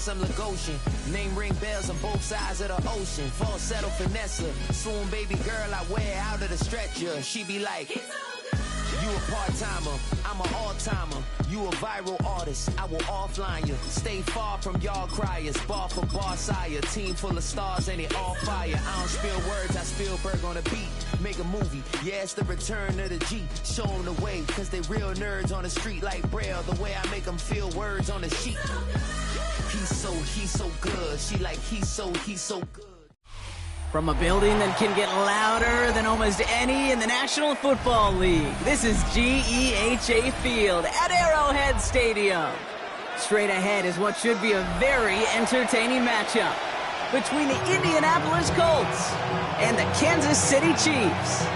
I'm Lagosian. Name ring bells on both sides of the ocean. Falsetto finesse, swoon baby girl I wear out of the stretcher. She be like, you a part-timer, I'm an all-timer. You a viral artist, I will offline you. Stay far from y'all criers, bar for bar sire. Team full of stars and it all fire. I don't spill words, I Spielberg on a beat. Make a movie, yeah, it's the return of the G. Show them the way, cause they real nerds on the street like Braille. The way I make them feel words on the sheet. He's so good. She like, he's so good. From a building that can get louder than almost any in the National Football League, this is GEHA Field at Arrowhead Stadium. Straight ahead is what should be a very entertaining matchup between the Indianapolis Colts and the Kansas City Chiefs.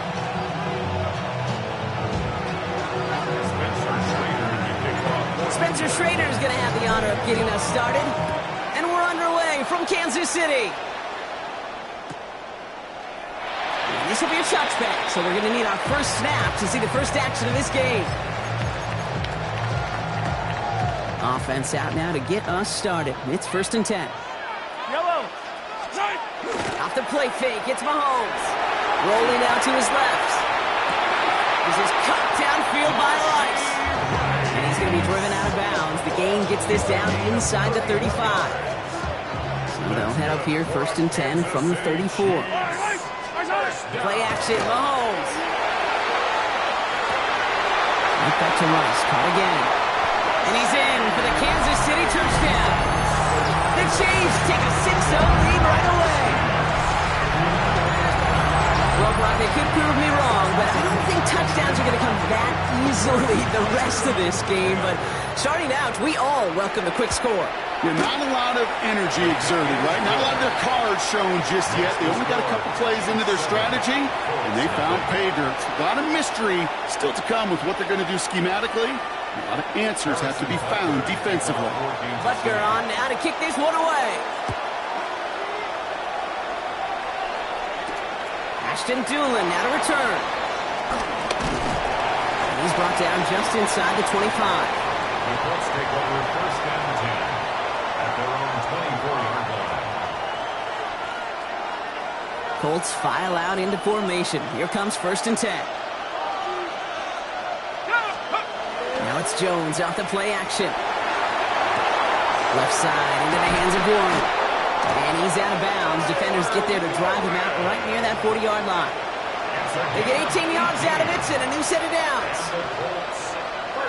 Spencer Schrader is going to have the honor of getting us started, and we're underway from Kansas City. This will be a touchback, so we're going to need our first snap to see the first action of this game. Offense out now to get us started. It's 1st and 10. Yellow. Off the play fake, it's Mahomes. Rolling out to his left. This is cut downfield by Rice. And he's going to be driven out of bounds. The gain gets this down inside the 35. So they'll head up here, 1st and 10 from the 34. Play action, Mahomes. Right back to Rice, caught again. And he's in for the Kansas City touchdown. The Chiefs take a 6-0 lead right away. Well, Brock, they could prove me wrong, but I don't think touchdowns are going to come that easily the rest of this game. But starting out, we all welcome a quick score. Yeah, not a lot of energy exerted, right? Not a lot of their cards shown just yet. They only got a couple plays into their strategy, and they found pay dirt. A lot of mystery still to come with what they're going to do schematically. A lot of answers have to be found defensively. Butker on now to kick this one away. Ashton Doolin now to return. He's brought down just inside the 25. The Colts take over 1st and 10 at their own 24-yard line. Colts file out into formation. Here comes 1st and 10. Now it's Jones off the play action. Left side into the hands of Warren. And he's out of bounds. Defenders get there to drive him out right near that 40-yard line. They get 18 yards out of it and a new set of downs.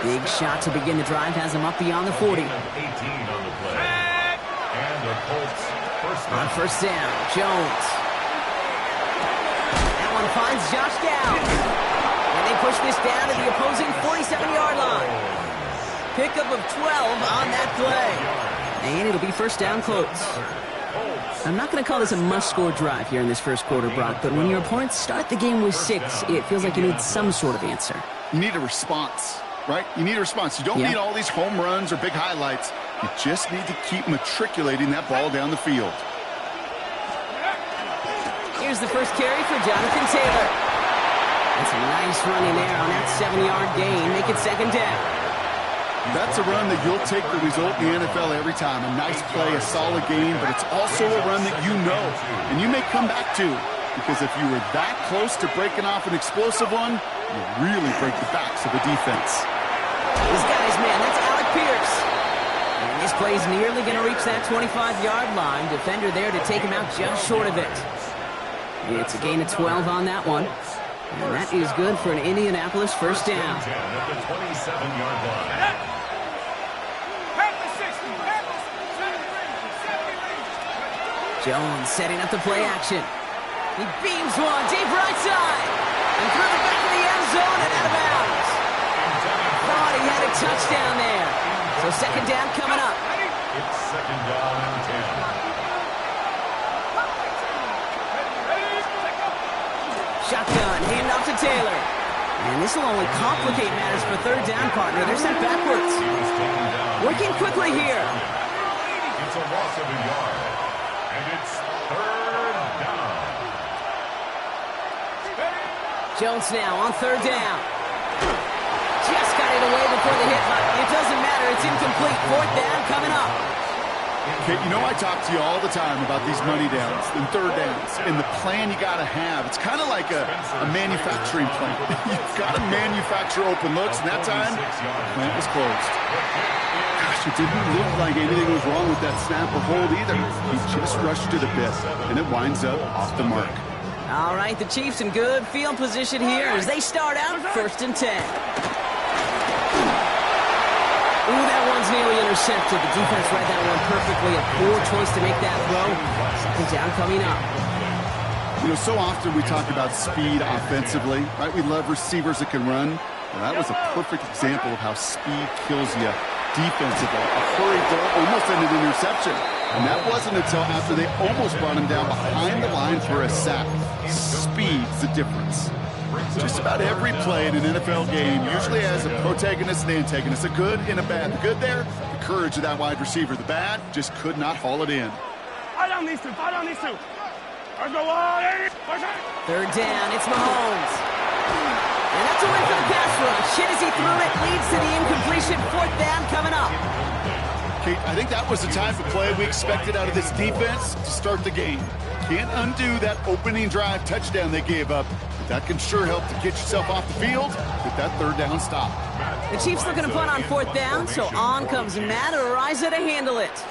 Big shot to begin the drive has him up beyond the 40. 18 on the play. And the Colts on 1st down, Jones. That one finds Josh Downs. And they push this down to the opposing 47-yard line. Pickup of 12 on that play. And it'll be 1st down Colts. I'm not going to call this a must-score drive here in this first quarter, Brock, but when your opponents start the game with 6, it feels like you need some sort of answer. You need a response, right? You need a response. You don't need all these home runs or big highlights. You just need to keep matriculating that ball down the field. Here's the first carry for Jonathan Taylor. That's a nice running there on that 7-yard gain. Make it 2nd down. That's a run that you'll take the result in the NFL every time. A nice play, a solid game, but it's also a run that you know and you may come back to, because if you were that close to breaking off an explosive one, you really break the backs of the defense. He's got his man. That's Alec Pierce. And this play's nearly going to reach that 25-yard line. Defender there to take him out just short of it. It's a gain of 12 on that one. And that is good for an Indianapolis 1st down. At the 27-yard line. Jones setting up the play action. He beams one deep right side. And through the back of the end zone and out of bounds. Thought he had a touchdown there. So 2nd down coming up. It's 2nd down and 10. Shotgun, handoff to Taylor. And this will only complicate matters for 3rd down, partner. They're sent backwards. Working quickly here. It's a loss of a yard. And it's 3rd down. Jones now on 3rd down. Just got it away before the hit, but it doesn't matter. It's incomplete. 4th down coming up. Okay, you know I talk to you all the time about these money downs and third downs and the plan you got to have. It's kind of like a manufacturing plant. You've got to manufacture open looks, and that time, the plant was closed. Gosh, it didn't look like anything was wrong with that snap or hold either. He just rushed it a bit, and it winds up off the mark. All right, the Chiefs in good field position here as they start out 1st and 10. Ooh, that one's nearly intercepted. The defense read that one perfectly. A poor choice to make that throw. 2nd down coming up. You know, so often we talk about speed offensively, right? We love receivers that can run. Well, that was a perfect example of how speed kills you defensively. A hurried throw almost ended an interception. And that wasn't until after they almost brought him down behind the line for a sack. Speed's the difference. Just about every play in an NFL game usually has a protagonist and antagonist, a good and a bad. The good there, the courage of that wide receiver. The bad, just could not haul it in. 3rd down, it's Mahomes. And that's a win for the pass rush. Hit as he threw it, leads to the incompletion. 4th down coming up. Kate, I think that was the type of play we expected out of this defense to start the game. Can't undo that opening drive touchdown they gave up. That can sure help to get yourself off the field with that 3rd down stop. The Chiefs looking to punt on 4th down, so on comes Maddden or Ariza to handle it.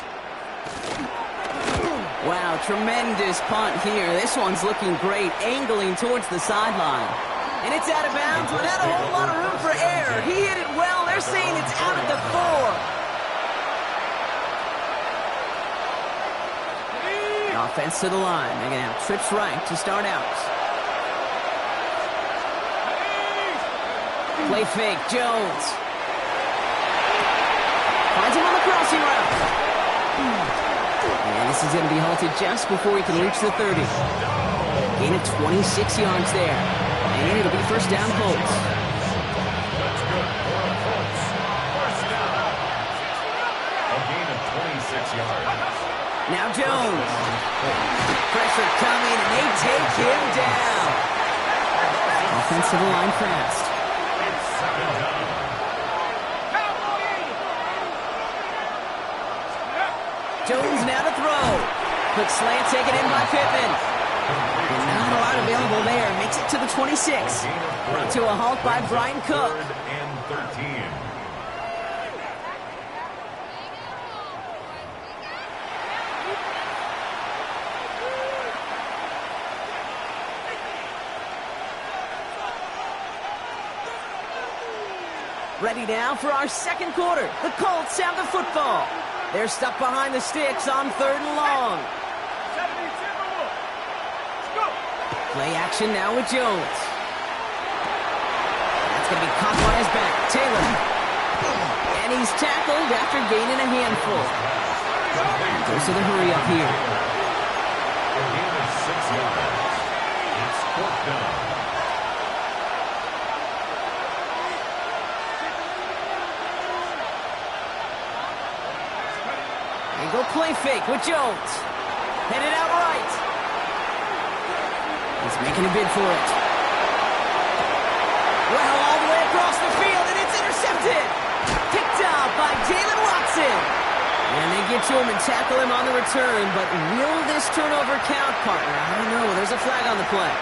Wow, tremendous punt here. This one's looking great, angling towards the sideline. And it's out of bounds without a whole lot of room for error. He hit it well. They're saying it's out at the 4. Offense to the line. They're going to have trips right to start out. Play fake, Jones. Finds him on the crossing route. And this is going to be halted just before he can reach the 30. Gain of 26 yards there. And it'll be 1st down Colts. A gain of 26 yards. Now Jones. Pressure coming, and they take him down. Offense to the line fast. Jones now to throw. Quick slant taken in by Pittman. And not a lot available there. Makes it to the 26. Brought to a halt by Brian Cook. 3rd and 13. Ready now for our 2nd quarter. The Colts have the football. They're stuck behind the sticks on 3rd and long. Play action now with Jones. That's going to be caught by his back. Taylor. And he's tackled after gaining a handful. Goes to the hurry up here. A gain of 6 yards. It's 4th down. Go play fake with Jones. Headed out right. He's making a bid for it. Well, all the way across the field, and it's intercepted. Picked out by Jalen Watson. And they get to him and tackle him on the return, but will this turnover count, partner? I don't know. There's a flag on the play.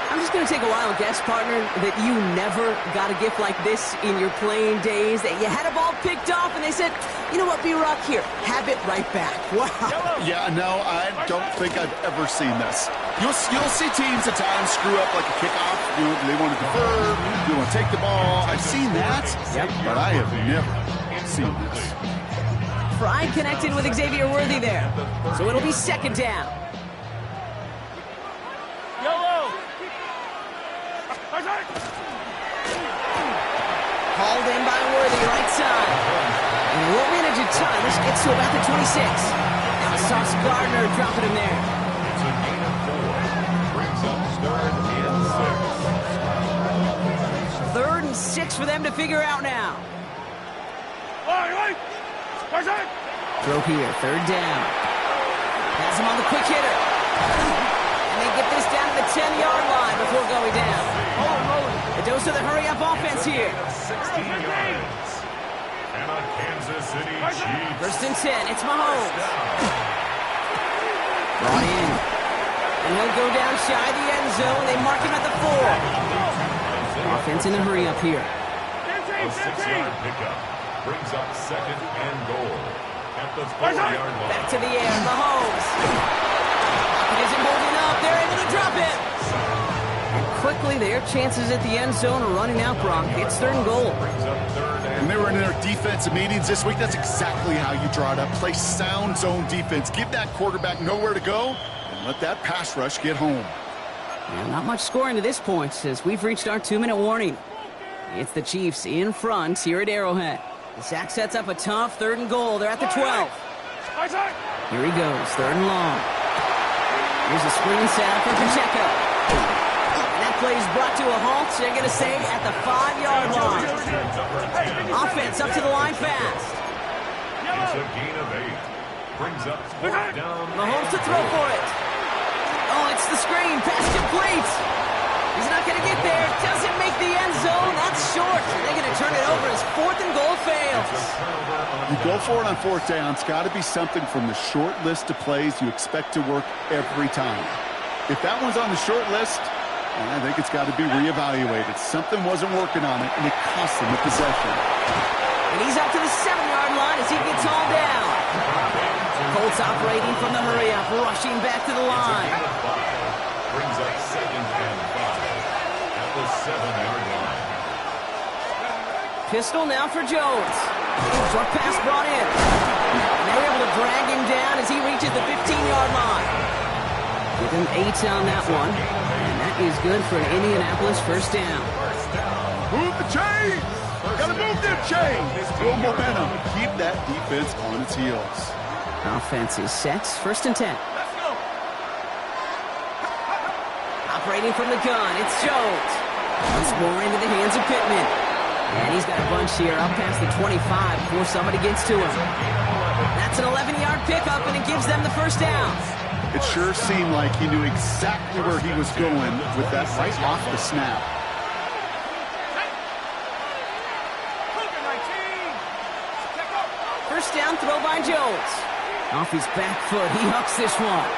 I'm just going to take a wild guess, partner, that you never got a gift like this in your playing days, that you had a ball picked off and they said, you know what, B-Rock, here, have it right back. Wow. Yeah, no, I don't think I've ever seen this. You'll see teams at times screw up like a kickoff. They want to defer, they want to take the ball. I've seen that, but I have never seen this. Fry connected with Xavier Worthy there. So it'll be 2nd down. Hauled in by Worthy, right side. And we'll manage a time. This gets to about the 26. Now Sauce Gardner dropping him there. It's a gain of 4. Brings up 3rd and 6. 3rd and 6 for them to figure out now. Throw here, 3rd down. Has him on the quick hitter. And they get this down to the 10-yard line before going down. A dose of the hurry-up offense here. 16 yards. And a Kansas City Chiefs. First and 10, it's Mahomes. Brought in. And he'll go down shy of the end zone. They mark him at the 4. Offense in a hurry up here. A 6-yard pickup brings up second and goal at the 4-yard line. Back to the air, Mahomes. He isn't holding up. They're able to drop it. And quickly, their chances at the end zone are running out, Brock. It's third and goal. When they were in their defensive meetings this week, that's exactly how you draw it up. Play sound zone defense. Give that quarterback nowhere to go, and let that pass rush get home. And not much scoring to this point as we've reached our 2-minute warning. It's the Chiefs in front here at Arrowhead. The sack sets up a tough third and goal. They're at the 12. Here he goes, third and long. Here's a screen setup for Pacheco. And that play is brought to a halt. They're going to say at the 5-yard line. Offense up to the line fast. It's a gain of 8. Brings up fourth down. Mahomes to throw for it. Oh, it's the screen. Pass complete. He's not going to get there. Doesn't make the end zone. That's short. They're going to turn it over as fourth and goal fails. You go for it on fourth down. It's got to be something from the short list of plays you expect to work every time. If that one's on the short list, I think it's got to be reevaluated. Something wasn't working on it, and it cost them the possession. And he's up to the 7-yard line as he gets all down. Colts operating from the hurry-up, rushing back to the line. Brings up second and 5 at the 7-yard line. Pistol now for Jones. Short pass brought in. And they're able to drag him down as he reaches the 15-yard line. Give him 8 on that one. And that is good for an Indianapolis first down. Move the chains! Gotta move them chains! Build momentum. Keep that defense on its heels. Offense is set. First and 10. Operating from the gun, it's Jones. Once more into the hands of Pittman. And he's got a bunch here up past the 25 before somebody gets to him. That's an 11-yard pickup, and it gives them the first down. It sure seemed like he knew exactly where he was going with that right off the snap. First down throw by Jones. Off his back foot, he hucks this one.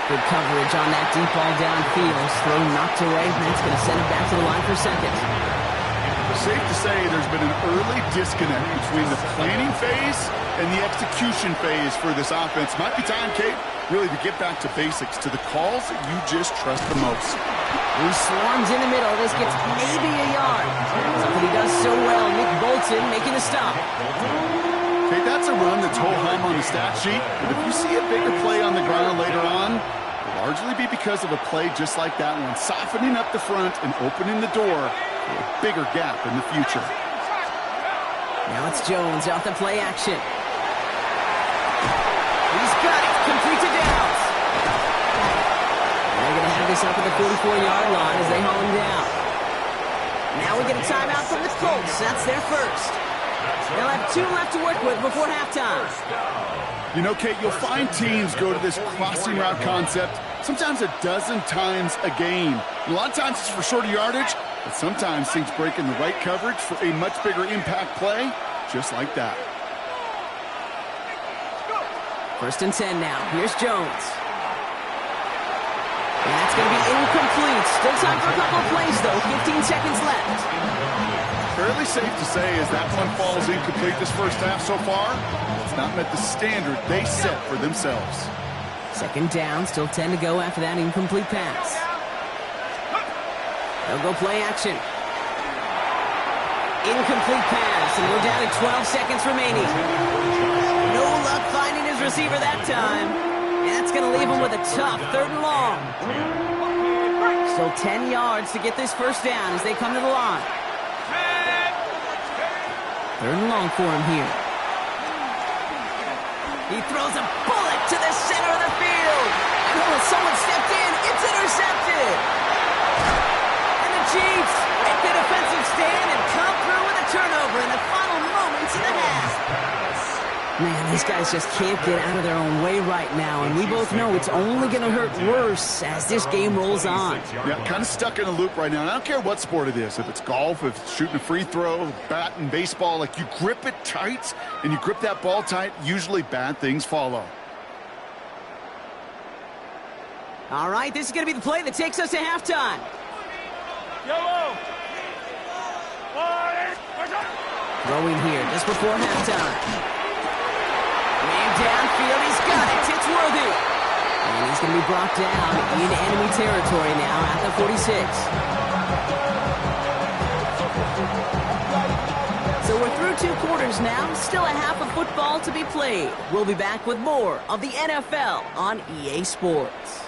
Good coverage on that deep ball downfield. Throw knocked away. That's going to send him back to the line for second. Safe to say there's been an early disconnect between the planning phase and the execution phase for this offense. Might be time, Kate, really to get back to basics, to the calls that you just trust the most. He swarms in the middle. This gets maybe a yard. Something he does so well. Nick Bolton making the stop. Okay, that's a run that's ho-hum on the stat sheet, but if you see a bigger play on the ground later on, it'll largely be because of a play just like that one, softening up the front and opening the door for a bigger gap in the future. Now it's Jones out the play action. He's got it, complete to Downs. They're going to have this up at the 44-yard line as they haul him down. Now we get a timeout from the Colts. That's their first. They'll have 2 left to work with before halftime. You know, Kate, you'll find teams go to this crossing route concept sometimes a dozen times a game. A lot of times it's for shorter yardage, but sometimes things break in the right coverage for a much bigger impact play, just like that. First and 10 now. Here's Jones. And that's going to be incomplete. Still time for a couple of plays, though. 15 seconds left. Fairly safe to say as that one falls incomplete this first half so far, it's not met the standard they set for themselves. Second down, still 10 to go after that incomplete pass. They'll go play action. Incomplete pass, and we're down to 12 seconds remaining. No luck finding his receiver that time. And that's going to leave him with a tough third and long. Still 10 yards to get this first down as they come to the line. Third and long for him here. He throws a bullet to the center of the field. And someone stepped in. It's intercepted. And the Chiefs make the defensive stand and come through with a turnover in the final moments of the half. Man, Man, these guys just can't get out of their own way right now, and we both know it's only going to hurt worse as this game rolls on. Yeah, kind of stuck in a loop right now. And I don't care what sport it is. If it's golf, if it's shooting a free throw, batting, baseball, like you grip it tight and you grip that ball tight, usually bad things follow. All right, this is going to be the play that takes us to halftime. Yellow. Throwing here just before halftime. Man downfield, he's got it. It's Worthy. And he's going to be brought down into enemy territory now at the 46. So we're through 2 quarters now. Still a half of football to be played. We'll be back with more of the NFL on EA Sports.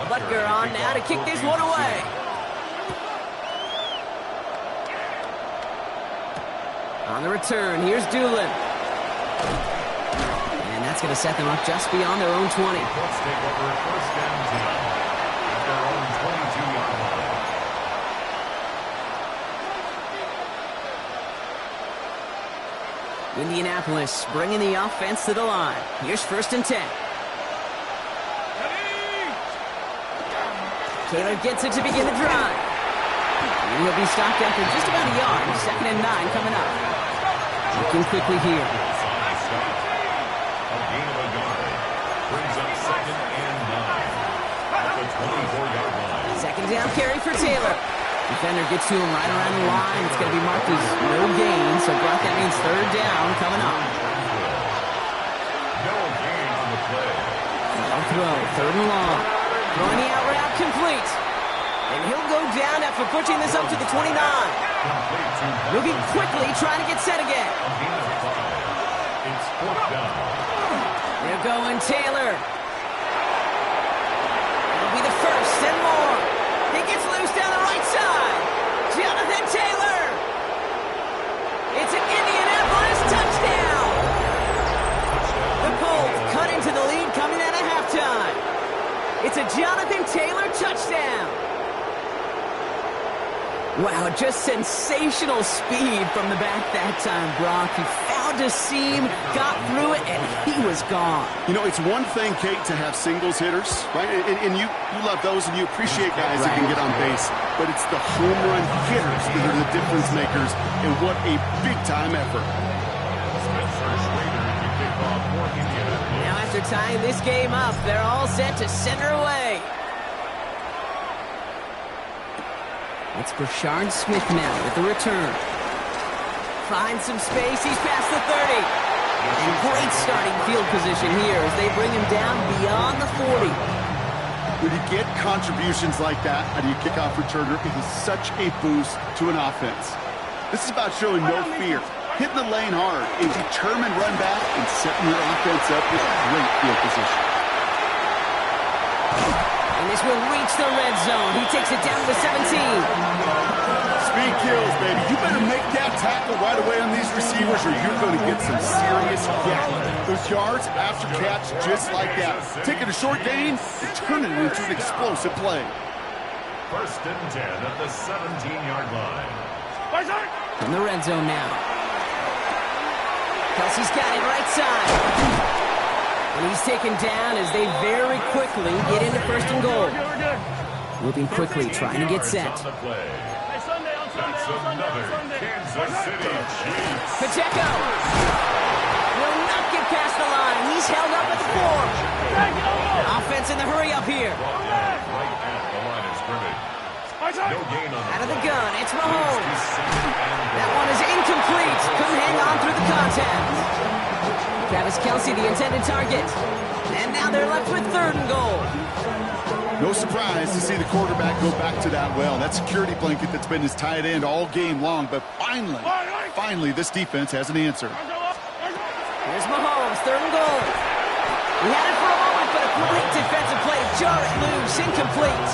Butker on now to kick this one away. On the return, here's Doolin. And that's going to set them up just beyond their own 20. Let's take over first down 10 at their own 22-yard line. Indianapolis bringing the offense to the line. Here's first and 10. Taylor gets it to begin the drive. And he'll be stopped after just about a yard. 2nd and 9 coming up. Looking quickly here. A gain of a yard. Brings up 2nd and 9 at the 24-yard line. 2nd down carry for Taylor. Defender gets to him right around the line. It's going to be marked as no gain, so Brock, that means 3rd down coming up. No gain on the play. Now throw, 3rd and long. Throwing the out route complete. And he'll go down after pushing this up to the 29. Moving quickly, trying to get set again. A gain of 5. It's 4th down. They're going Taylor. It'll be the first and more. He gets loose down the right side. Jonathan Taylor. It's an Indianapolis touchdown. The Colts cut into the lead coming out of halftime. It's a Jonathan Taylor touchdown. Wow, just sensational speed from the back that time, Brock. He found a seam, got through it, and he was gone. You know, it's one thing, Kate, to have singles hitters, right? And you love those and you appreciate guys that can get on base. But it's the home run hitters that are the difference makers, and what a big-time effort. Now after tying this game up, they're all set to send her away. It's Brashard Smith now with the return. Finds some space, he's past the 30. And great starting field position here as they bring him down beyond the 40. When you get contributions like that out of your kickoff returner, it is such a boost to an offense. This is about showing no fear, hitting the lane hard, a determined run back, and setting your offense up with great field position. And this will reach the red zone. He takes it down to 17. Speed kills, baby. You better make that tackle right away on these receivers or you're going to get some serious yak. Those yards after catch just like that. Taking a short gain and turning it into an explosive play. First and 10 at the 17-yard line. From the red zone now. Kelsey's got it right side. And he's taken down as they very quickly get into first and goal. Moving quickly, trying to get set. That's another Kansas City Chiefs. Pacheco will not get past the line. He's held up at the 4. Offense in the hurry up here. Right at the line of scrimmage. No gain on the Out of the gun, it's Mahomes. That one is incomplete. Couldn't hang on through the contact. Travis Kelce, the intended target. And now they're left with 3rd and goal. No surprise to see the quarterback go back to that well. That security blanket that's been his tight end all game long. But finally, this defense has an answer. Here's Mahomes, 3rd and goal. He had it for a moment, but a great defensive play. Jar it loose, incomplete.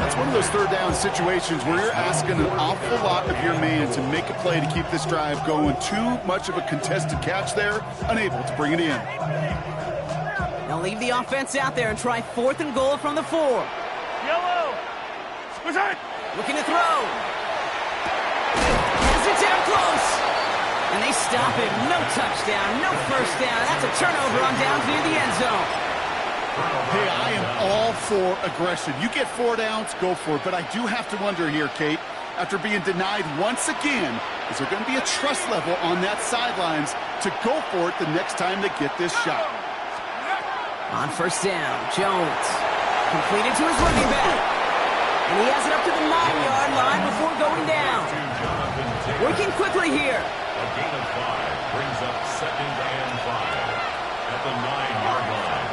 That's one of those 3rd down situations where you're asking an awful lot of your man to make a play to keep this drive going. Too much of a contested catch there, unable to bring it in. They'll leave the offense out there and try 4th and goal from the 4. Yellow. Looking to throw. stop him. No touchdown, no first down. That's a turnover on downs near the end zone. Hey, I am all for aggression. You get 4 downs, go for it. But I do have to wonder here, Kate, after being denied once again, is there going to be a trust level on that sidelines to go for it the next time they get this shot? On first down, Jones completed to his running back. And he has it up to the 9-yard line before going down. Working quickly here. A gain of 5 brings up 2nd and 5 at the 9-yard line.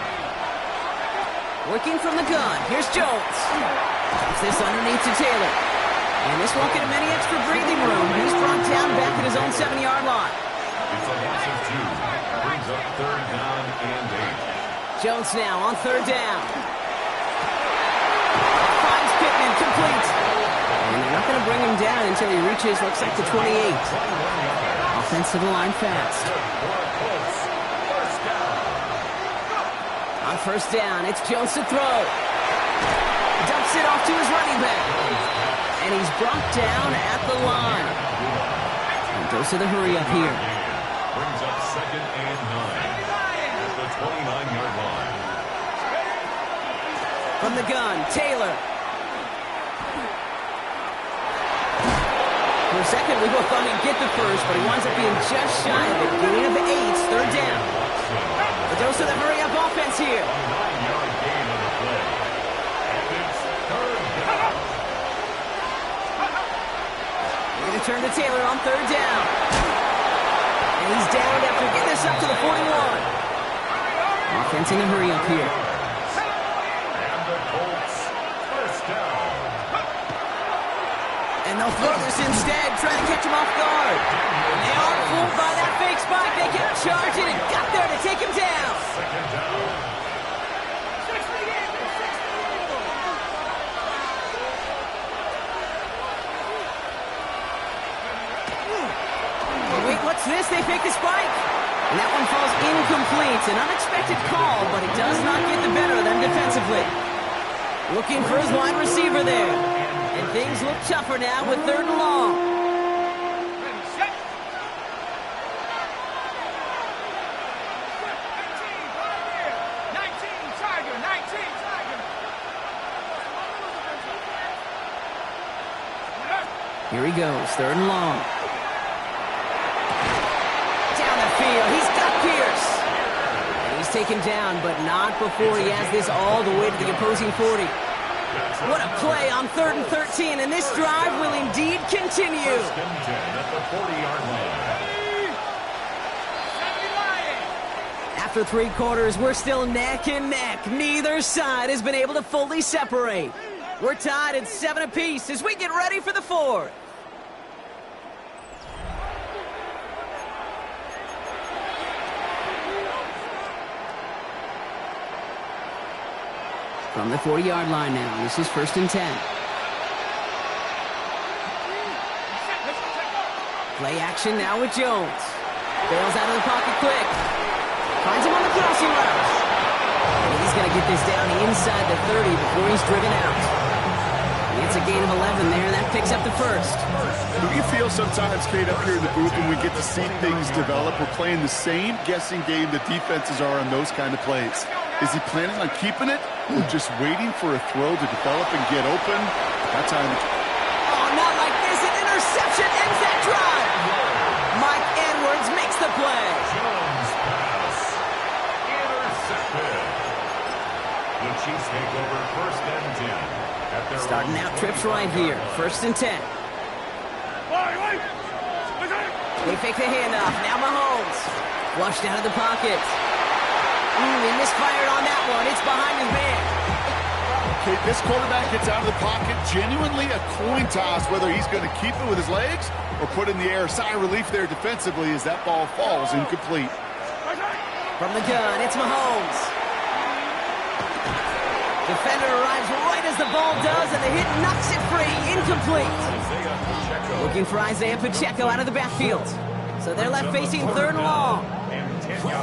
Working from the gun. Here's Jones. Keeps this underneath to Taylor. And this won't get him any extra breathing room. He's brought down back at his own 7-yard line. It's a loss of 2. Brings up 3rd down and 8. Jones now on 3rd down. Finds Pittman, complete. And they're not going to bring him down until he reaches, looks like, the 28. Offense to the line fast. On first down, it's Jones to throw. Dumps it off to his running back. And he's brought down at the line. And goes to the hurry up here. Brings up 2nd and 9 at the 29-yard line. From the gun, Taylor. For a second, we both thought he'd get the first, but he winds up being just shy of it. Gain of 8, 3rd down. But goes to the hurry up offense here. 9-yard gain on the play. And it's 3rd down. They're going to turn to Taylor on 3rd down. And he's down after getting this up to the 41. Offense in a hurry up here. And the Colts, first down. And they'll throw this instead, trying to catch him off guard. They are fooled by that fake spike. They kept charging and got there to take him down. 2nd down. Wait, what's this? They fake the spike. And that one falls incomplete. An unexpected call, but it does not get the better of them defensively. Looking for his wide receiver there. And things look tougher now with 3rd and long. Here he goes, 3rd and long. Down the field, he's got Pierce. And he's taken down, but not before he has this all the way to the opposing 40. What a play on 3rd and 13, and this drive will indeed continue. 1st and 10 at the 40-yard line. After 3 quarters, we're still neck and neck. Neither side has been able to fully separate. We're tied at 7 apiece as we get ready for the 4th. From the 40-yard line now, this is 1st and 10. Play action now with Jones. Bails out of the pocket quick. Finds him on the crossing route. And he's going to get this down inside the 30 before he's driven out. It's a gain of 11 there, and that picks up the 1st. Do you feel sometimes, Kate, up here in the booth when we get to see things develop, we're playing the same guessing game the defenses are on those kind of plays? Is he planning on keeping it or just waiting for a throw to develop and get open? That time. Oh, not like this. An interception ends that drive. Mike Edwards makes the play. Jones pass. Intercepted. The Chiefs take over 1st and 10. At their Starting out trips right here. 1st and 10. They fake the handoff. Now Mahomes. Flushed out of the pocket. He misfired on that one. It's behind his man. Okay, this quarterback gets out of the pocket. Genuinely a coin toss whether he's going to keep it with his legs or put in the air. Sigh of relief there defensively as that ball falls incomplete. From the gun, it's Mahomes. Defender arrives right as the ball does, and the hit knocks it free. Incomplete. Looking for Isaiah Pacheco out of the backfield. So they're left facing 3rd and long.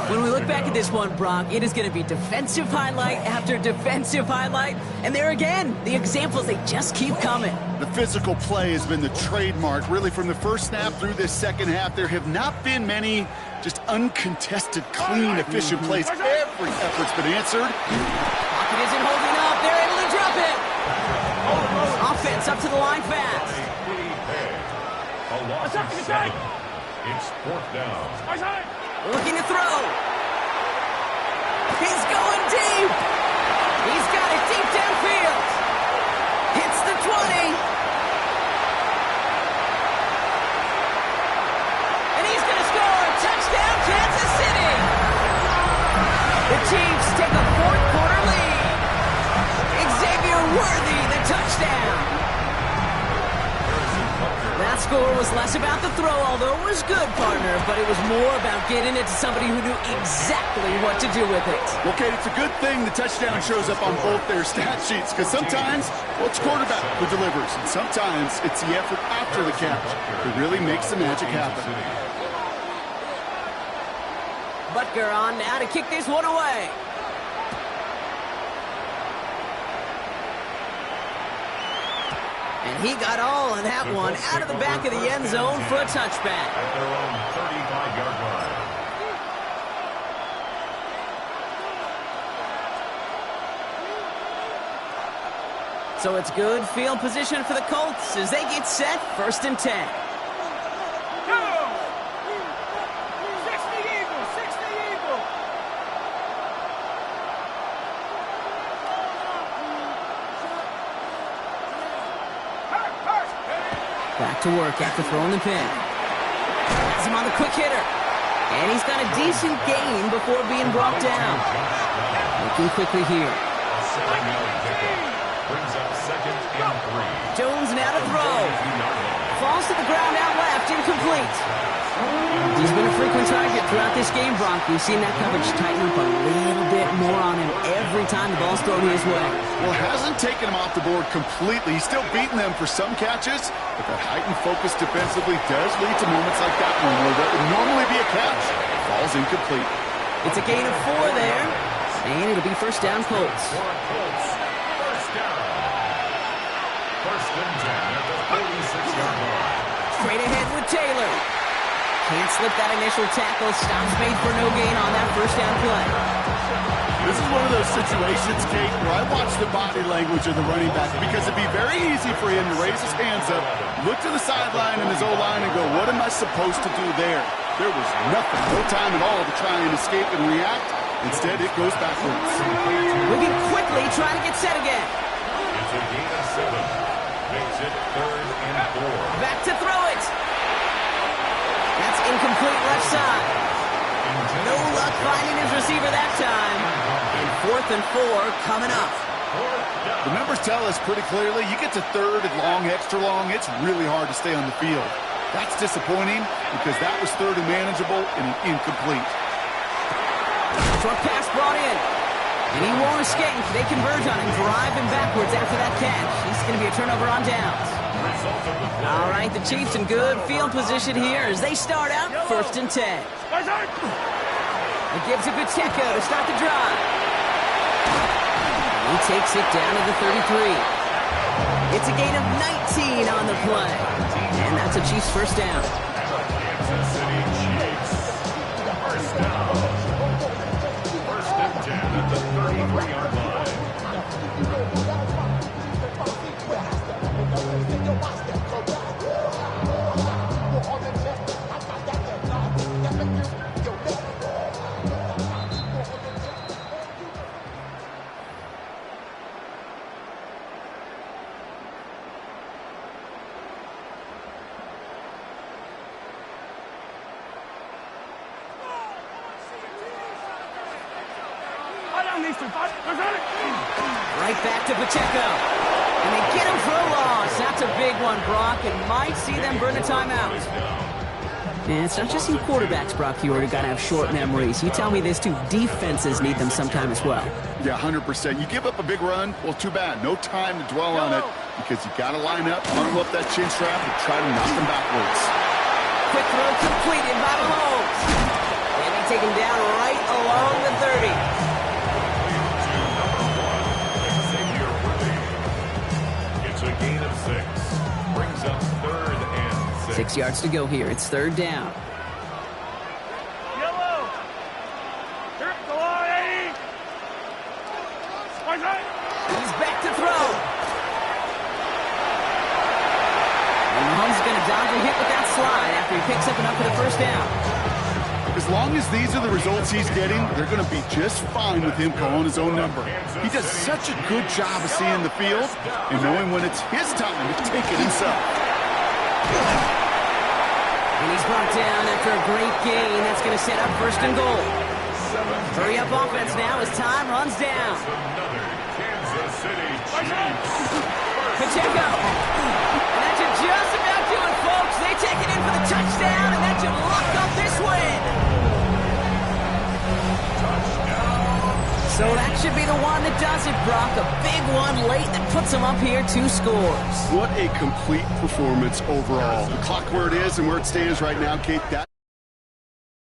When we look back at this one, Brock, it is going to be defensive highlight after defensive highlight. And there again, the examples, they just keep coming. The physical play has been the trademark. Really, from the first snap through this second half, there have not been many just uncontested, clean, efficient plays. Every effort's been answered. Pocket isn't holding up. They're able to drop it. Offense up to the line fast. A loss of 7. It's 4th down. Looking to throw. He's going deep. He's got it deep downfield. Hits the 20. And he's going to score. Touchdown, Kansas City. The Chiefs take a 4th quarter lead. Xavier Worthy, the touchdown. That score was less about the throw, although it was good, partner, but it was more about getting it to somebody who knew exactly what to do with it. Well, Kate, it's a good thing the touchdown shows up on both their stat sheets, because sometimes, well, it's quarterback who delivers, and sometimes it's the effort after the catch that really makes the magic happen. Butker on now to kick this one away. And he got all of that one out of the back of the end zone for a touchback. At their own 35-yard line. So it's good field position for the Colts as they get set 1st and 10. Back to work after throwing the pin. Has him on the quick hitter. And he's got a decent gain before being brought down. Looking quickly here. Brings up 2nd and 3. Jones now to throw. Falls to the ground out left, incomplete. He's been a frequent target throughout this game, Bronk. We've seen that coverage tighten up a little bit more on him every time the ball's thrown his way. Well, hasn't taken him off the board completely. He's still beating them for some catches, but that heightened focus defensively does lead to moments like that one where that would normally be a catch. Falls incomplete. It's a gain of 4 there, and it'll be 1st down Colts. 1st down. 1st and 10 at the 46-yard line. Straight ahead with Taylor. Can't slip that initial tackle. Stops made for no gain on that 1st down play. This is one of those situations, Kate, where I watch the body language of the running back because it'd be very easy for him to raise his hands up, look to the sideline and his O-line and go, what am I supposed to do there? There was nothing, no time at all to try and escape and react. Instead, it goes backwards. Moving quickly, trying to get set again. It's a gain of 7. Makes it 3rd and 4. Back to throw it. That's incomplete left side. No luck finding his receiver that time. And 4th and 4 coming up. The numbers tell us pretty clearly, you get to 3rd and long, extra long, it's really hard to stay on the field. That's disappointing because that was 3rd and manageable and an incomplete. Short pass brought in. And he won't escape. They converge on him, drive him backwards after that catch. It's going to be a turnover on downs. All right, the Chiefs in good field position here as they start out 1st and 10. It gives it Pacheco to start the drive. He takes it down to the 33. It's a gain of 19 on the play. And that's a Chiefs 1st down. Kansas City Chiefs. 1st down. 1st and 10 at the 33-yard line. Right back to Pacheco. And they get him for a loss. That's a big one, Brock. It might see them burn a timeout. And it's not just you quarterbacks, Brock, you already got to have short memories. You tell me this too. Defenses need them sometime as well. Yeah, 100%. You give up a big run, well, too bad. No time to dwell on it because you got to line up, buckle up that chin strap, and try to knock them backwards. Quick throw completed by Mahomes. And they take him down right along the 30. It's a gain of 6. 6 yards to go here. It's 3rd down. Yellow. Here, go on, 80. He's back to throw. And Mahomes is going to dodge a hit with that slide after he picks up enough for the 1st down. As long as these are the results he's getting, they're going to be just fine with him calling his own number. He does such a good job of seeing the field and knowing when it's his time to take it himself. And he's brought down after a great gain. That's going to set up 1st and goal. Hurry up offense now as time runs down. Kansas City Chiefs. Pacheco. And that should just about do it, folks. They take it in for the touchdown, and that should lock up this win. So that should be the one that does it, Brock. A big one late that puts them up here 2 scores. What a complete performance overall. The clock where it is and where it stands right now, Kate, that